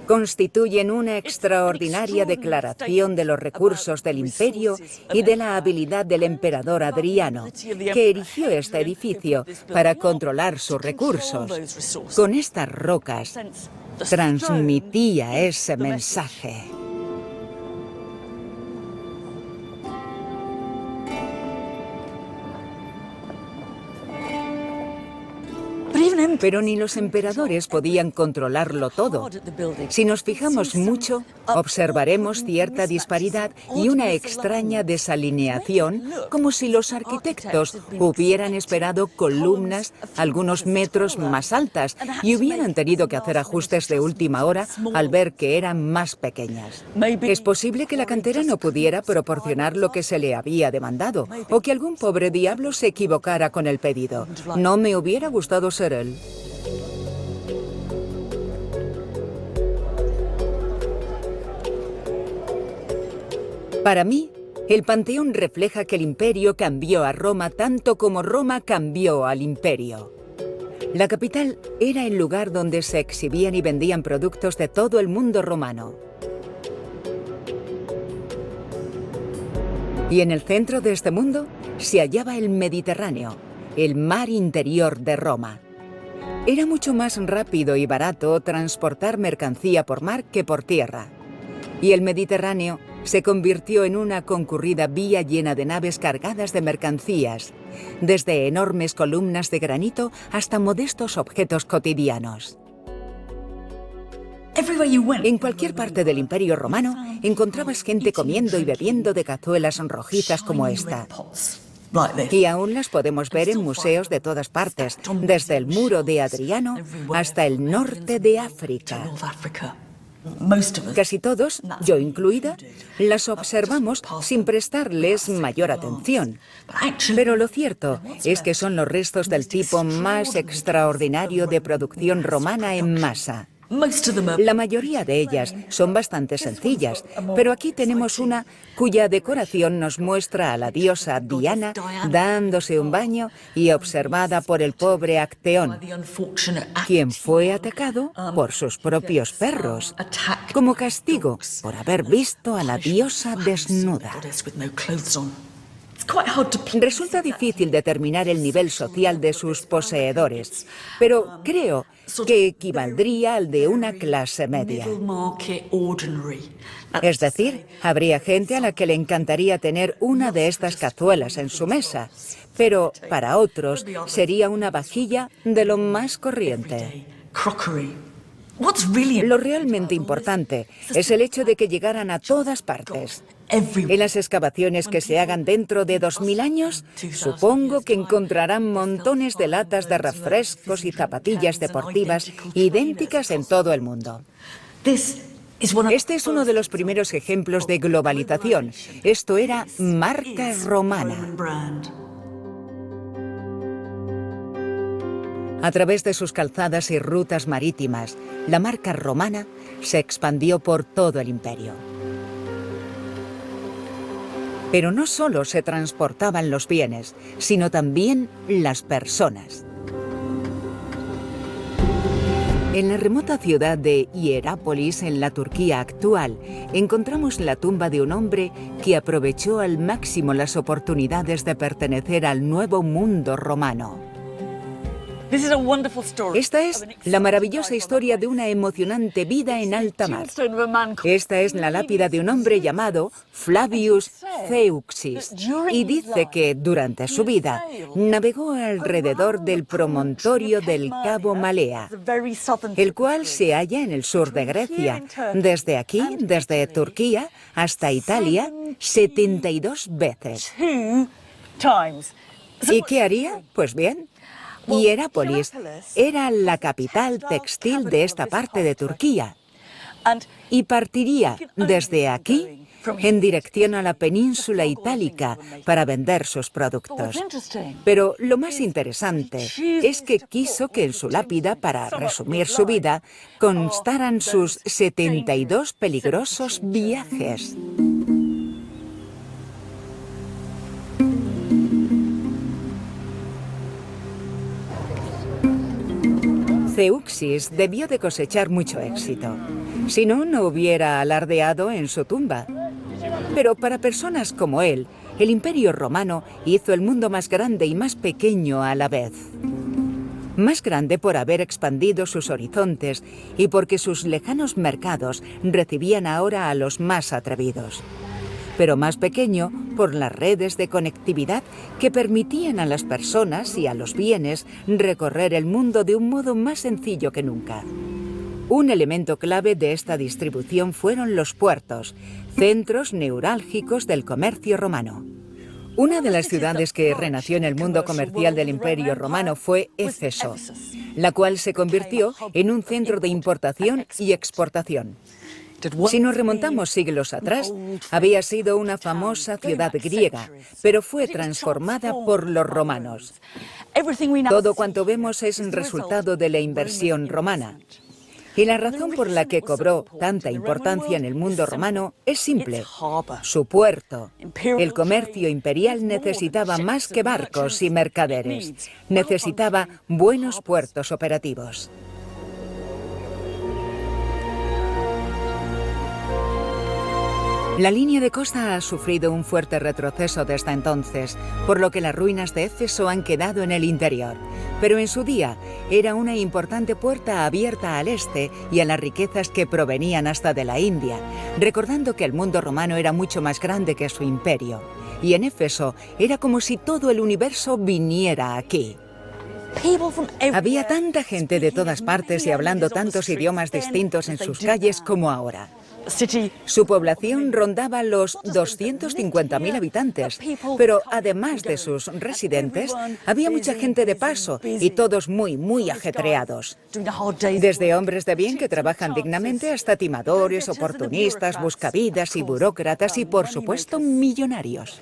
Constituyen una extraordinaria declaración de los recursos del imperio y de la habilidad del emperador Adriano, que erigió este edificio para controlar sus recursos. Con estas rocas transmitía ese mensaje. Pero ni los emperadores podían controlarlo todo. Si nos fijamos mucho, observaremos cierta disparidad y una extraña desalineación, como si los arquitectos hubieran esperado columnas algunos metros más altas y hubieran tenido que hacer ajustes de última hora al ver que eran más pequeñas. Es posible que la cantera no pudiera proporcionar lo que se le había demandado, o que algún pobre diablo se equivocara con el pedido. No me hubiera gustado ser él. Para mí, el Panteón refleja que el imperio cambió a Roma tanto como Roma cambió al imperio. La capital era el lugar donde se exhibían y vendían productos de todo el mundo romano. Y en el centro de este mundo se hallaba el Mediterráneo, el mar interior de Roma. Era mucho más rápido y barato transportar mercancía por mar que por tierra. Y el Mediterráneo se convirtió en una concurrida vía llena de naves cargadas de mercancías, desde enormes columnas de granito hasta modestos objetos cotidianos. En cualquier parte del Imperio Romano encontrabas gente comiendo y bebiendo de cazuelas rojizas como esta. Y aún las podemos ver en museos de todas partes, desde el muro de Adriano hasta el norte de África. Casi todos, yo incluida, las observamos sin prestarles mayor atención. Pero lo cierto es que son los restos del tipo más extraordinario de producción romana en masa. La mayoría de ellas son bastante sencillas, pero aquí tenemos una cuya decoración nos muestra a la diosa Diana dándose un baño y observada por el pobre Acteón, quien fue atacado por sus propios perros, como castigo por haber visto a la diosa desnuda. Resulta difícil determinar el nivel social de sus poseedores, pero creo que equivaldría al de una clase media. Es decir, habría gente a la que le encantaría tener una de estas cazuelas en su mesa, pero para otros sería una vajilla de lo más corriente. Lo realmente importante es el hecho de que llegaran a todas partes. En las excavaciones que se hagan dentro de 2000 años, supongo que encontrarán montones de latas de refrescos y zapatillas deportivas idénticas en todo el mundo. Este es uno de los primeros ejemplos de globalización. Esto era marca romana. A través de sus calzadas y rutas marítimas, la marca romana se expandió por todo el imperio. Pero no solo se transportaban los bienes, sino también las personas. En la remota ciudad de Hierápolis, en la Turquía actual, encontramos la tumba de un hombre que aprovechó al máximo las oportunidades de pertenecer al nuevo mundo romano. Esta es la maravillosa historia de una emocionante vida en alta mar. Esta es la lápida de un hombre llamado Flavius Zeuxis, y dice que durante su vida navegó alrededor del promontorio del Cabo Malea, el cual se halla en el sur de Grecia. Desde aquí, desde Turquía hasta Italia, 72 veces. ¿Y qué haría? Pues bien, Hierápolis era la capital textil de esta parte de Turquía y partiría desde aquí en dirección a la península itálica para vender sus productos. Pero lo más interesante es que quiso que en su lápida, para resumir su vida, constaran sus 72 peligrosos viajes. Zeuxis debió de cosechar mucho éxito. Si no, no hubiera alardeado en su tumba. Pero para personas como él, el Imperio Romano hizo el mundo más grande y más pequeño a la vez. Más grande por haber expandido sus horizontes y porque sus lejanos mercados recibían ahora a los más atrevidos. Pero más pequeño por las redes de conectividad que permitían a las personas y a los bienes recorrer el mundo de un modo más sencillo que nunca. Un elemento clave de esta distribución fueron los puertos, centros neurálgicos del comercio romano. Una de las ciudades que renació en el mundo comercial del Imperio Romano fue Éfeso, la cual se convirtió en un centro de importación y exportación. Si nos remontamos siglos atrás, había sido una famosa ciudad griega, pero fue transformada por los romanos. Todo cuanto vemos es resultado de la inversión romana. Y la razón por la que cobró tanta importancia en el mundo romano es simple: su puerto. El comercio imperial necesitaba más que barcos y mercaderes. Necesitaba buenos puertos operativos. La línea de costa ha sufrido un fuerte retroceso desde entonces, por lo que las ruinas de Éfeso han quedado en el interior. Pero en su día era una importante puerta abierta al este y a las riquezas que provenían hasta de la India, recordando que el mundo romano era mucho más grande que su imperio. Y en Éfeso era como si todo el universo viniera aquí. Había tanta gente de todas partes y hablando tantos idiomas distintos en sus calles como ahora. Su población rondaba los 250.000 habitantes, pero además de sus residentes, había mucha gente de paso y todos muy ajetreados. Desde hombres de bien que trabajan dignamente hasta timadores, oportunistas, buscavidas y burócratas y, por supuesto, millonarios.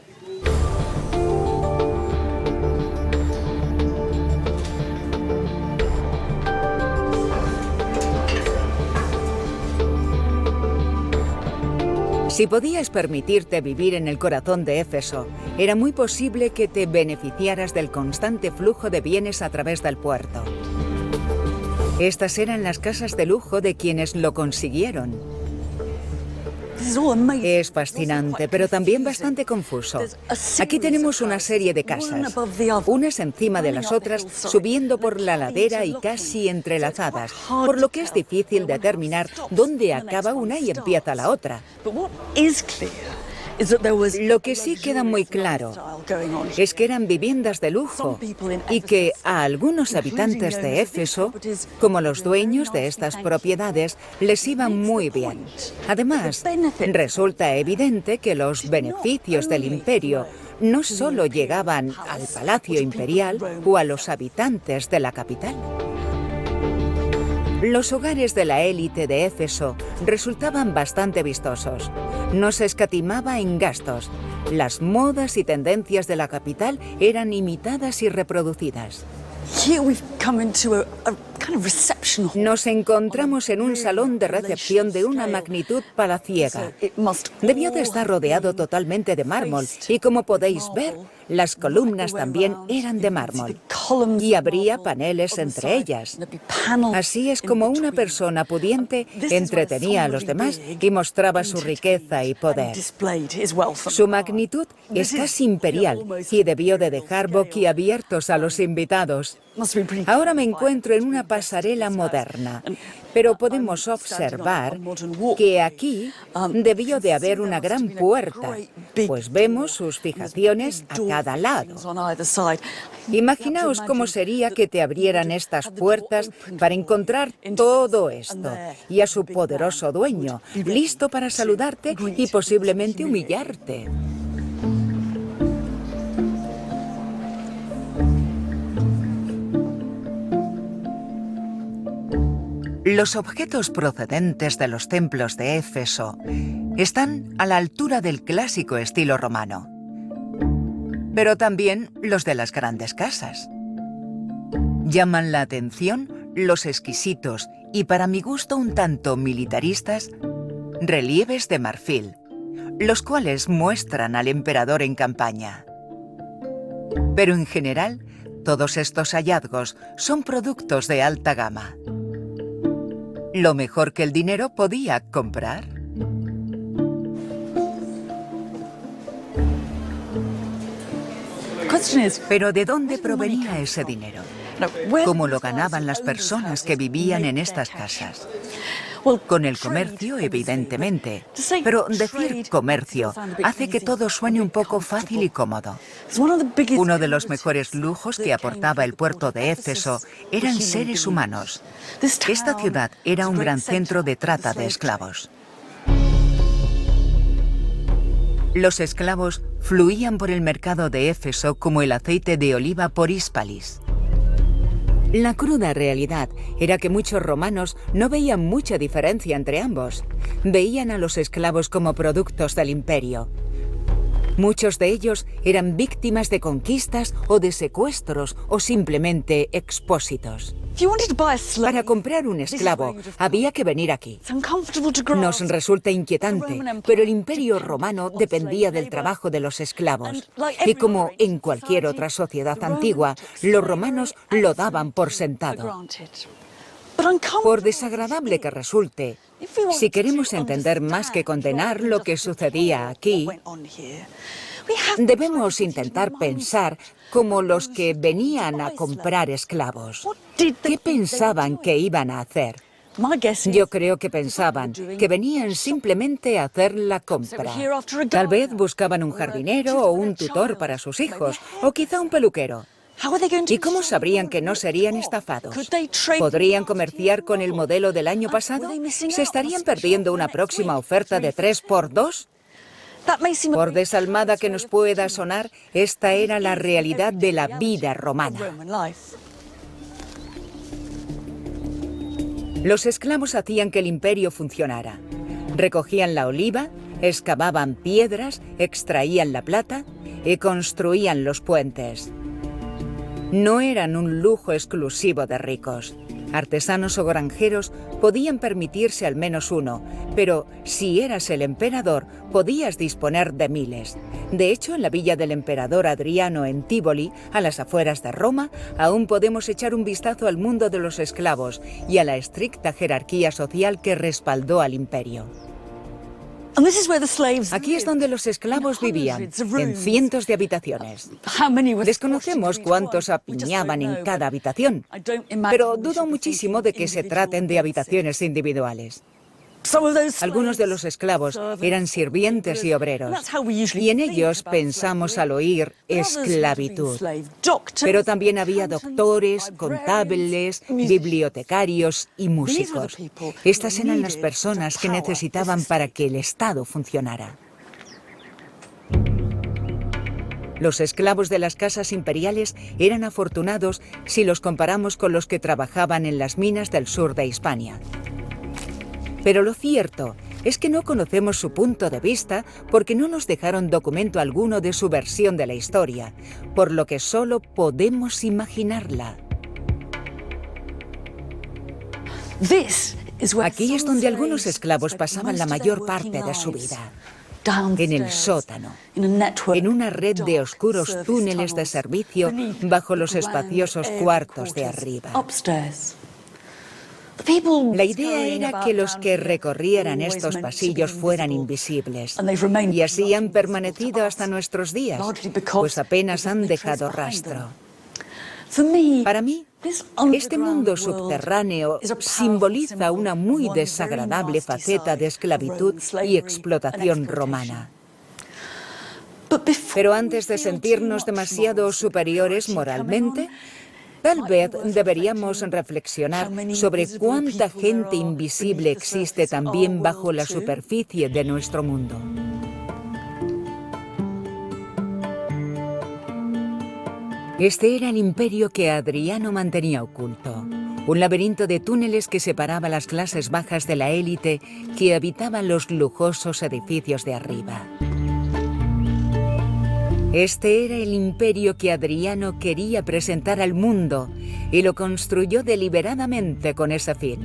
Si podías permitirte vivir en el corazón de Éfeso, era muy posible que te beneficiaras del constante flujo de bienes a través del puerto. Estas eran las casas de lujo de quienes lo consiguieron. Es fascinante, pero también bastante confuso. Aquí tenemos una serie de casas, unas encima de las otras, subiendo por la ladera y casi entrelazadas, por lo que es difícil determinar dónde acaba una y empieza la otra. Lo que sí queda muy claro es que eran viviendas de lujo y que a algunos habitantes de Éfeso, como los dueños de estas propiedades, les iba muy bien. Además, resulta evidente que los beneficios del imperio no solo llegaban al palacio imperial o a los habitantes de la capital. Los hogares de la élite de Éfeso resultaban bastante vistosos. No se escatimaba en gastos. Las modas y tendencias de la capital eran imitadas y reproducidas. Nos encontramos en un salón de recepción de una magnitud palaciega. Debió de estar rodeado totalmente de mármol y, como podéis ver, las columnas también eran de mármol. y habría paneles entre ellas. Así es como una persona pudiente entretenía a los demás y mostraba su riqueza y poder. Su magnitud es casi imperial y debió de dejar boquiabiertos a los invitados. Ahora me encuentro en una pasarela moderna, pero podemos observar que aquí debió de haber una gran puerta, pues vemos sus fijaciones a cada lado. Imaginaos cómo sería que te abrieran estas puertas para encontrar todo esto y a su poderoso dueño, listo para saludarte y posiblemente humillarte. Los objetos procedentes de los templos de Éfeso están a la altura del clásico estilo romano, pero también los de las grandes casas. Llaman la atención los exquisitos y, para mi gusto, un tanto militaristas relieves de marfil, los cuales muestran al emperador en campaña. Pero en general, todos estos hallazgos son productos de alta gama. Lo mejor que el dinero podía comprar. Pero ¿de dónde provenía ese dinero? ¿Cómo lo ganaban las personas que vivían en estas casas? Con el comercio, evidentemente. Pero decir comercio hace que todo suene un poco fácil y cómodo. Uno de los mejores lujos que aportaba el puerto de Éfeso eran seres humanos. Esta ciudad era un gran centro de trata de esclavos. Los esclavos fluían por el mercado de Éfeso como el aceite de oliva por Hispalis. La cruda realidad era que muchos romanos no veían mucha diferencia entre ambos. Veían a los esclavos como productos del imperio. Muchos de ellos eran víctimas de conquistas o de secuestros o simplemente expósitos. Para comprar un esclavo había que venir aquí. Nos resulta inquietante, pero el imperio romano dependía del trabajo de los esclavos. Y como en cualquier otra sociedad antigua, los romanos lo daban por sentado. Por desagradable que resulte, si queremos entender más que condenar lo que sucedía aquí, debemos intentar pensar como los que venían a comprar esclavos. ¿Qué pensaban que iban a hacer? Yo creo que pensaban que venían simplemente a hacer la compra. Tal vez buscaban un jardinero o un tutor para sus hijos, o quizá un peluquero. ¿Y cómo sabrían que no serían estafados? ¿Podrían comerciar con el modelo del año pasado? ¿Se estarían perdiendo una próxima oferta de 3x2? Por desalmada que nos pueda sonar, esta era la realidad de la vida romana. Los esclavos hacían que el imperio funcionara. Recogían la oliva, excavaban piedras, extraían la plata y construían los puentes. No eran un lujo exclusivo de ricos. Artesanos o granjeros podían permitirse al menos uno, pero si eras el emperador, podías disponer de miles. De hecho, en la villa del emperador Adriano en Tívoli, a las afueras de Roma, aún podemos echar un vistazo al mundo de los esclavos y a la estricta jerarquía social que respaldó al imperio. Aquí es donde los esclavos vivían, en cientos de habitaciones. Desconocemos cuántos apiñaban en cada habitación, pero dudo muchísimo de que se traten de habitaciones individuales. Algunos de los esclavos eran sirvientes y obreros, y en ellos pensamos al oír esclavitud. Pero también había doctores, contables, bibliotecarios y músicos. Estas eran las personas que necesitaban para que el Estado funcionara. Los esclavos de las casas imperiales eran afortunados si los comparamos con los que trabajaban en las minas del sur de Hispania. Pero lo cierto es que no conocemos su punto de vista porque no nos dejaron documento alguno de su versión de la historia, por lo que solo podemos imaginarla. Aquí es donde algunos esclavos pasaban la mayor parte de su vida. en el sótano, en una red de oscuros túneles de servicio bajo los espaciosos cuartos de arriba. La idea era que los que recorrieran estos pasillos fueran invisibles, y así han permanecido hasta nuestros días, pues apenas han dejado rastro. Para mí, este mundo subterráneo simboliza una muy desagradable faceta de esclavitud y explotación romana. Pero antes de sentirnos demasiado superiores moralmente, tal vez deberíamos reflexionar sobre cuánta gente invisible existe también bajo la superficie de nuestro mundo. Este era el imperio que Adriano mantenía oculto, un laberinto de túneles que separaba las clases bajas de la élite que habitaban los lujosos edificios de arriba. Este era el imperio que Adriano quería presentar al mundo y lo construyó deliberadamente con ese fin.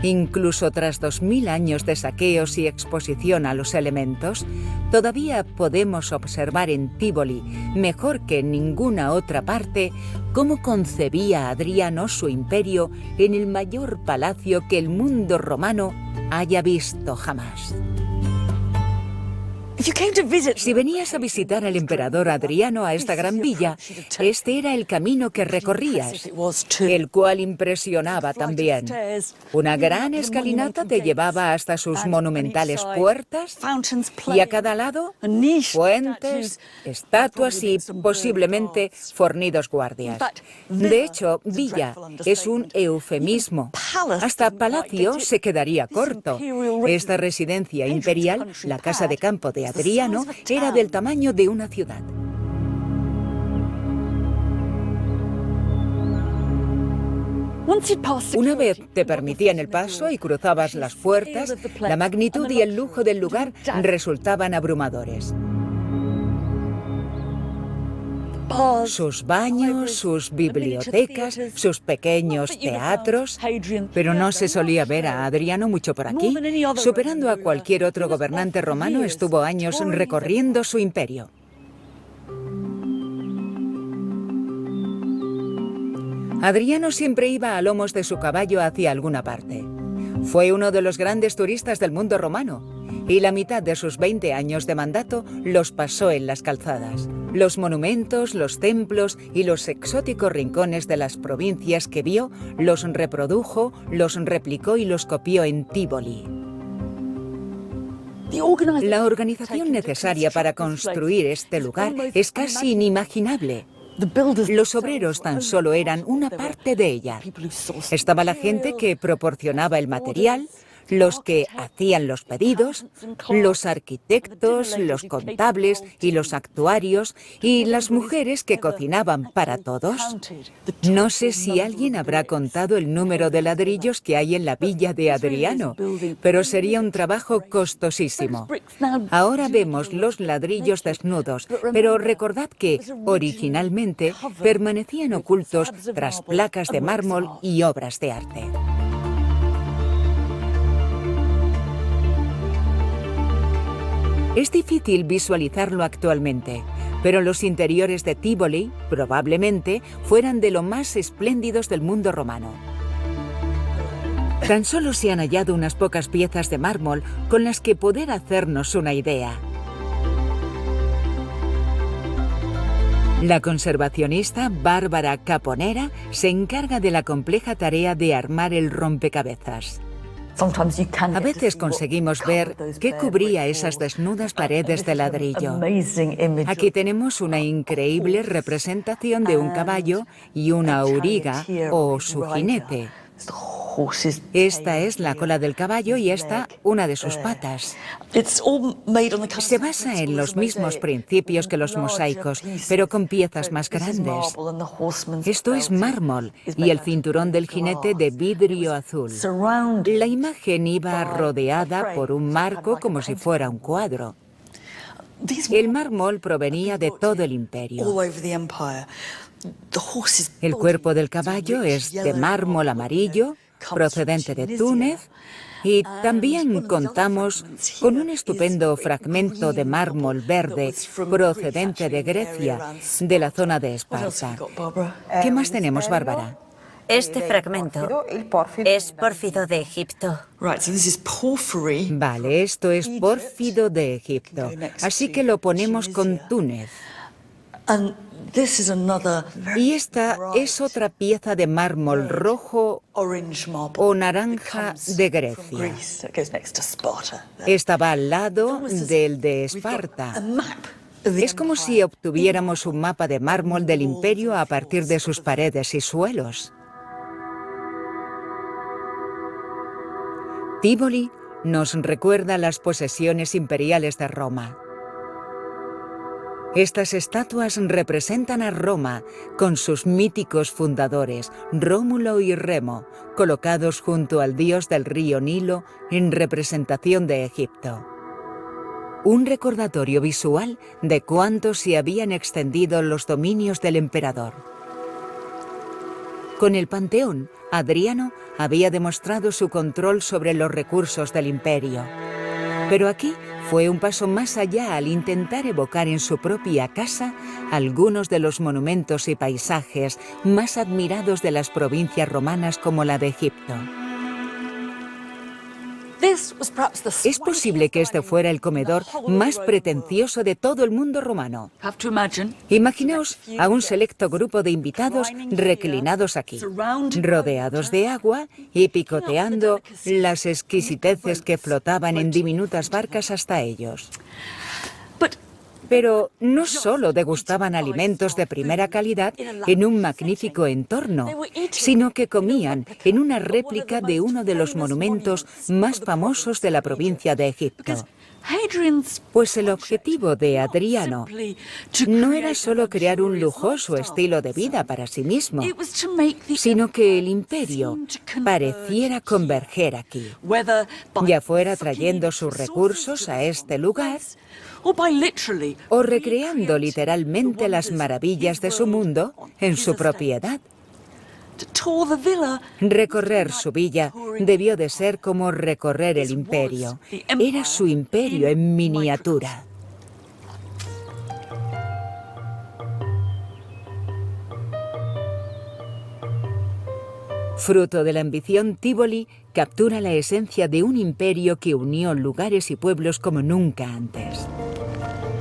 Incluso tras 2000 años de saqueos y exposición a los elementos, todavía podemos observar en Tívoli, mejor que en ninguna otra parte, cómo concebía Adriano su imperio en el mayor palacio que el mundo romano haya visto jamás. Si venías a visitar al emperador Adriano a esta gran villa, este era el camino que recorrías, el cual impresionaba también. Una gran escalinata te llevaba hasta sus monumentales puertas y a cada lado fuentes, estatuas y posiblemente fornidos guardias. De hecho, villa es un eufemismo. Hasta palacio se quedaría corto. Esta residencia imperial, la casa de campo de Adriano, era del tamaño de una ciudad. Una vez te permitían el paso y cruzabas las puertas, la magnitud y el lujo del lugar resultaban abrumadores. Sus baños, sus bibliotecas, sus pequeños teatros, pero no se solía ver a Adriano mucho por aquí. Superando a cualquier otro gobernante romano, estuvo años recorriendo su imperio. Adriano siempre iba a lomos de su caballo hacia alguna parte. Fue uno de los grandes turistas del mundo romano, y la mitad de sus 20 años de mandato los pasó en las calzadas. Los monumentos, los templos y los exóticos rincones de las provincias que vio, los reprodujo, los replicó y los copió en Tívoli. La organización necesaria para construir este lugar es casi inimaginable. Los obreros tan solo eran una parte de ella. Estaba la gente que proporcionaba el material, los que hacían los pedidos, los arquitectos, los contables y los actuarios, y las mujeres que cocinaban para todos. No sé si alguien habrá contado el número de ladrillos que hay en la villa de Adriano, pero sería un trabajo costosísimo. Ahora vemos los ladrillos desnudos, pero recordad que, originalmente, permanecían ocultos tras placas de mármol y obras de arte. Es difícil visualizarlo actualmente, pero los interiores de Tívoli probablemente fueran de lo más espléndidos del mundo romano. Tan solo se han hallado unas pocas piezas de mármol con las que poder hacernos una idea. La conservacionista Bárbara Caponera se encarga de la compleja tarea de armar el rompecabezas. A veces conseguimos ver qué cubría esas desnudas paredes de ladrillo. Aquí tenemos una increíble representación de un caballo y una auriga o su jinete. Esta es la cola del caballo y esta una de sus patas. Se basa en los mismos principios que los mosaicos, pero con piezas más grandes. Esto es mármol y el cinturón del jinete de vidrio azul. La imagen iba rodeada por un marco como si fuera un cuadro. El mármol provenía de todo el imperio. El cuerpo del caballo es de mármol amarillo, procedente de Túnez, y también contamos con un estupendo fragmento de mármol verde procedente de Grecia, de la zona de Esparta. ¿Qué más tenemos, Bárbara? Este fragmento es pórfido de Egipto. Vale, esto es pórfido de Egipto, así que lo ponemos con Túnez. Y esta es otra pieza de mármol rojo o naranja de Grecia. Esta va al lado del de Esparta. Es como si obtuviéramos un mapa de mármol del imperio a partir de sus paredes y suelos. Tívoli nos recuerda las posesiones imperiales de Roma. Estas estatuas representan a Roma con sus míticos fundadores, Rómulo y Remo, colocados junto al dios del río Nilo en representación de Egipto. Un recordatorio visual de cuánto se habían extendido los dominios del emperador. Con el Panteón, Adriano había demostrado su control sobre los recursos del imperio. Pero aquí fue un paso más allá al intentar evocar en su propia casa algunos de los monumentos y paisajes más admirados de las provincias romanas como la de Egipto. Es posible que este fuera el comedor más pretencioso de todo el mundo romano. Imaginaos a un selecto grupo de invitados reclinados aquí, rodeados de agua y picoteando las exquisiteces que flotaban en diminutas barcas hasta ellos. Pero no solo degustaban alimentos de primera calidad en un magnífico entorno, sino que comían en una réplica de uno de los monumentos más famosos de la provincia de Egipto. Pues el objetivo de Adriano no era solo crear un lujoso estilo de vida para sí mismo, sino que el imperio pareciera converger aquí, ya fuera trayendo sus recursos a este lugar o recreando literalmente las maravillas de su mundo en su propiedad. Recorrer su villa debió de ser como recorrer el imperio. Era su imperio en miniatura. Fruto de la ambición, Tívoli captura la esencia de un imperio que unió lugares y pueblos como nunca antes.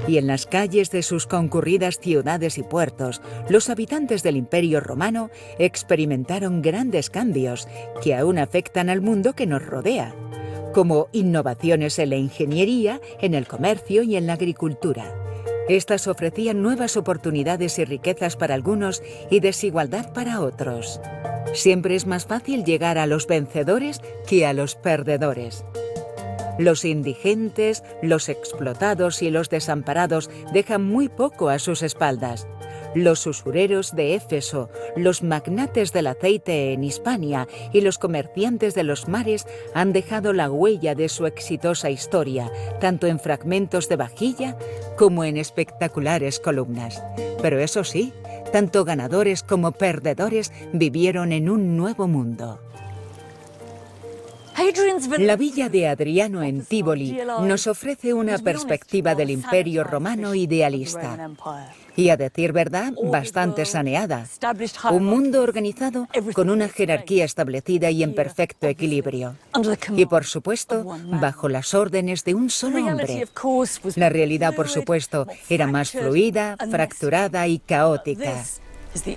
Y en las calles de sus concurridas ciudades y puertos, los habitantes del Imperio Romano experimentaron grandes cambios que aún afectan al mundo que nos rodea, como innovaciones en la ingeniería, en el comercio y en la agricultura. Estas ofrecían nuevas oportunidades y riquezas para algunos y desigualdad para otros. Siempre es más fácil llegar a los vencedores que a los perdedores. Los indigentes, los explotados y los desamparados dejan muy poco a sus espaldas. Los usureros de Éfeso, los magnates del aceite en Hispania y los comerciantes de los mares han dejado la huella de su exitosa historia, tanto en fragmentos de vajilla como en espectaculares columnas. Pero eso sí, tanto ganadores como perdedores vivieron en un nuevo mundo. La villa de Adriano en Tívoli nos ofrece una perspectiva del Imperio Romano idealista. Y a decir verdad, bastante saneada. Un mundo organizado con una jerarquía establecida y en perfecto equilibrio. Y por supuesto, bajo las órdenes de un solo hombre. La realidad, por supuesto, era más fluida, fracturada y caótica.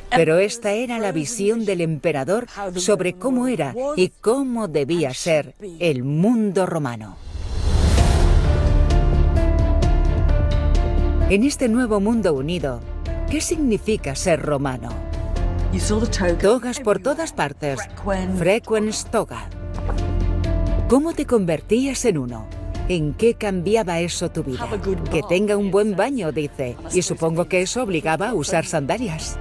Pero esta era la visión del emperador sobre cómo era y cómo debía ser el mundo romano. En este nuevo mundo unido, ¿qué significa ser romano? Togas por todas partes, frequens toga. ¿Cómo te convertías en uno? ¿En qué cambiaba eso tu vida? Que tenga un buen baño, dice, y supongo que eso obligaba a usar sandalias.